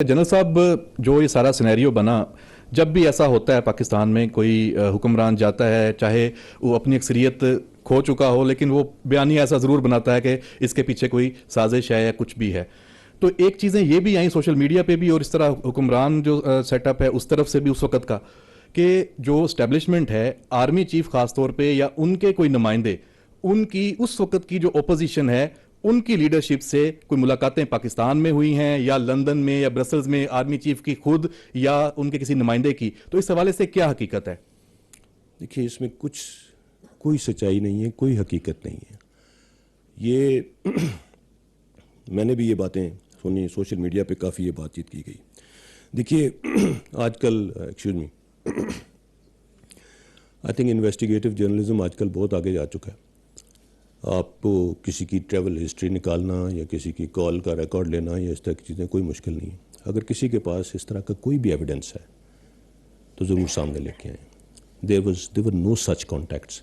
General साहब, जो ये सारा सिनेरियो बना, जब भी ऐसा होता है पाकिस्तान में कोई हुक्मरान जाता है, चाहे वो अपनी अक्सरियत खो चुका हो, लेकिन वो बयानिया ऐसा ज़रूर बनाता है कि इसके पीछे कोई साजिश है या कुछ भी है। तो एक चीज़ें ये भी आई सोशल मीडिया पे भी, और इस तरह हुक्मरान जो सेटअप है उस तरफ से भी उस वक़्त का, कि जो स्टैब्लिशमेंट है, आर्मी चीफ खास तौर पे या उनके कोई नुमाइंदे, उनकी उस वक़्त की जो ओपोजिशन है उनकी लीडरशिप से कोई मुलाकातें पाकिस्तान में हुई हैं या लंदन में या ब्रसल्स में आर्मी चीफ की खुद या उनके किसी नुमाइंदे की, तो इस हवाले से क्या हकीकत है? देखिए, इसमें कोई सच्चाई नहीं है, कोई हकीकत नहीं है ये। मैंने भी ये बातें सुनी, सोशल मीडिया पे काफ़ी ये बातचीत की गई। देखिए, आजकल excuse me, I think investigative journalism आजकल बहुत आगे जा चुका है। आपको किसी की ट्रैवल हिस्ट्री निकालना या किसी की कॉल का रिकॉर्ड लेना या इस तरह की चीज़ें कोई मुश्किल नहीं है। अगर किसी के पास इस तरह का कोई भी एविडेंस है तो ज़रूर सामने लेके आए। There were no such contacts.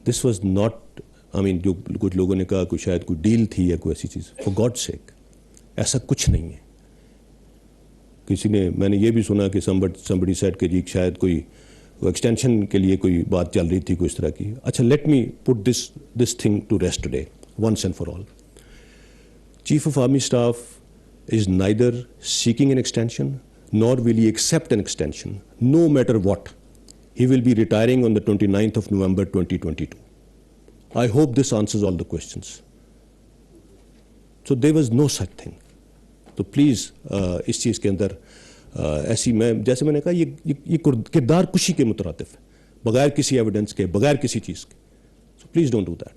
This was not, I mean, जो कुछ लोगों ने कहा कोई शायद कोई डील थी या कोई ऐसी चीज़, फॉर गॉड सेक ऐसा कुछ नहीं है। किसी ने, मैंने ये भी सुना कि somebody said कि जी शायद कोई एक्सटेंशन के लिए कोई बात चल रही थी, कोई इस तरह की। अच्छा, let me put this thing to rest today once and for all. Chief of army staff is neither seeking an extension nor will he accept an extension, no matter what. He will be retiring on the 29th of November 2022. I hope this answers all the questions. So there was no such thing. तो please इस चीज़ के अंदर ऐसी, मैं जैसे मैंने कहा, ये किरदार कुशी के मुतरातिफ है, बगैर किसी एविडेंस के, बगैर किसी चीज़ के। So please don't do that.